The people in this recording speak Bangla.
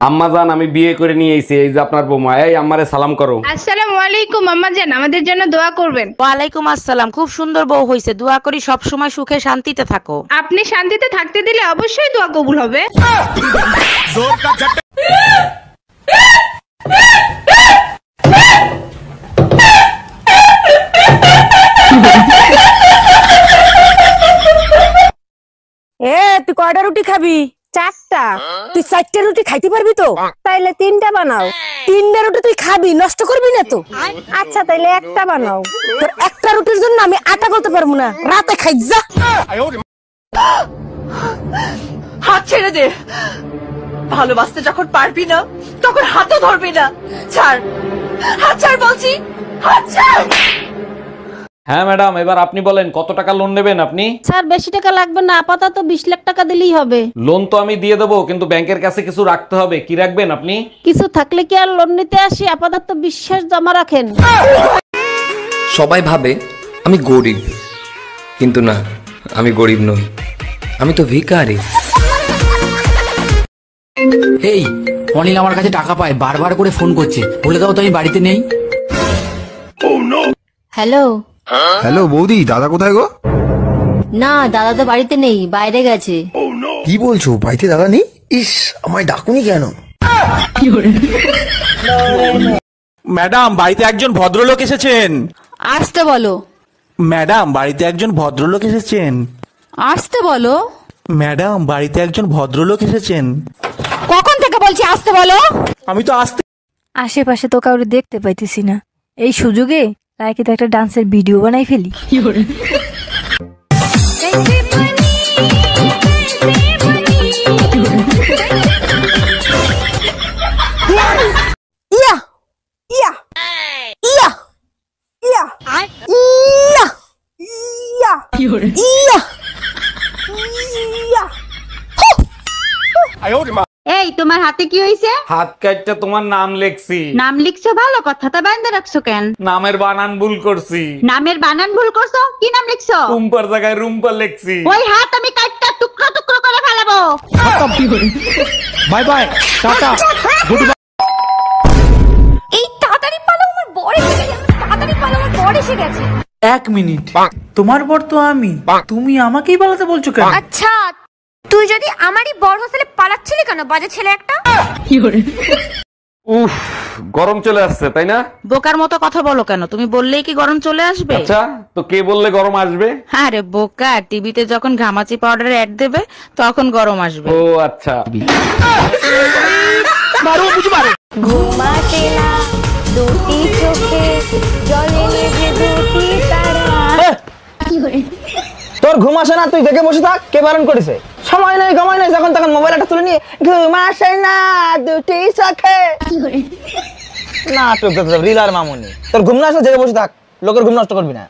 আম্মাজান আমি বিয়ে করে নিয়ে এসেছি, এই যে আপনার বৌমা। এই আম্মারে সালাম করো। আসসালামু আলাইকুম আম্মাজান, আমাদের জন্য দোয়া করবেন। ওয়ালাইকুম আসসালাম। খুব সুন্দর বউ হইছে, দোয়া করি সব সময় সুখে শান্তিতে থাকো। আপনি শান্তিতে থাকতে দিলে অবশ্যই দোয়া কবুল হবে। তুই কয়টা রুটি খাবি? 4টা। তুই 4টা রুটি খাইতে পারবি তো? তাইলে 3টা বানাও। 3টা রুটি তুই খাবি, নষ্ট করবি না তো? আচ্ছা তাইলে একটা বানাও। তোর একটা রুটির জন্য আমি আটা করতে পারবো না, রাতে খাই যা। হাত ছেড়ে দে। ভালোবাসতে যখন পারবি না তখন হাতও ধরবি না। ছাড়, হাত ছাড় বলছি, হাত ছাড়। হ্যাঁ ম্যাডাম, এবার আপনি বলেন কত টাকা লোন নেবেন আপনি? স্যার বেশি টাকা লাগবে না, আপাতত 20 লাখ টাকা দিলেই হবে। লোন তো আমি দিয়ে দেবো, কিন্তু ব্যাংকের কাছে কিছু রাখতে হবে। কি রাখবেন আপনি? কিছু থাকলে কি আর লোন নিতে আসি? আপাতত বিশ্বাস জমা রাখেন। সবাই ভাবে আমি গরিব, কিন্তু না, আমি গরিব নই, আমি তো ভিখারি। এই অনিল আমার কাছে টাকা পায়, বারবার করে ফোন করছে, বলে দাও তো আমি বাড়িতে নেই। হ্যালো হ্যালো বৌদি, দাদা কোথায় গো? না, দাদা তো বাড়িতে নেই, বাইরে গেছে। কি বলছো, বাড়িতে দাদা নেই? ইস, আমায় ডাকুনি কেন? ম্যাডাম, বাড়িতে একজন ভদ্রলোক এসেছেন। আসতে বলো। ম্যাডাম, বাড়িতে একজন ভদ্রলোক এসেছেন। আসতে বলো। ম্যাডাম, বাড়িতে একজন ভদ্রলোক এসেছেন। কখন থেকে বলছি আসতে বলো? আমি তো আসতে। আশেপাশে তো কাউকে দেখতে পাইতেছি না, এই সুযোগে তাই কি তো একটা ডান্সের ভিডিও বানাই ফেলি। ইয়া ইয়া ইয়া ইয়া ইয়া ইয়া ইয়া ইয়া। এই তোমার হাতে কি হইছে? হাত কাটটা তোমার নাম লেখছি। নাম লিখছো ভালো কথা, তা বাইন্দা রাখছো কেন? নামের বানান ভুল করছি। নামের বানান ভুল করছো? কি নাম লিখছো? রুম্পার জায়গায় রুম্পা লেখছি। ওই হাত আমি কাটটা টুকরো টুকরো করে ফেলাবো। বাই বাই, টাটা, গুড বাই। এই তাড়াতাড়ি পালো, আমার বর এসে গেছে। তাড়াতাড়ি পালো, আমার বর এসে গেছে। 1 মিনিট, তোমার বর তো আমি, তুমি আমাকেই পালাতে বলছো কেন? আচ্ছা, তুই যদি আমারই বর হোস্টেলে পালাচ্ছিলি কেন, বাজে ছেলে একটা? উফ, গরম চলে আসছে তাই না? বোকার মতো কথা বলো কেন? তুমি বললেই কি গরম চলে আসবে? আচ্ছা, তো কে বললে গরম আসবে? আরে বোকা, টিভিতে যখন ঘামাচি পাউডারের অ্যাড দেবে তখন গরম আসবে। ও আচ্ছা। ঘুমাতে না দুটি চোখে, জলে নেভে দুটি তারা। তোর ঘুম আসে না, তুই দেখে বসে থাক। কে বারণ করেছে? সময় নেই, সময় নেই, যখন তখন মোবাইলটা তুলে নিয়ে ঘুম আসে না দুটি চোখে না, রিলার মামুনি। তোর ঘুম না আসলে জেগে বসে থাক, লোকের ঘুম নষ্ট করবি না।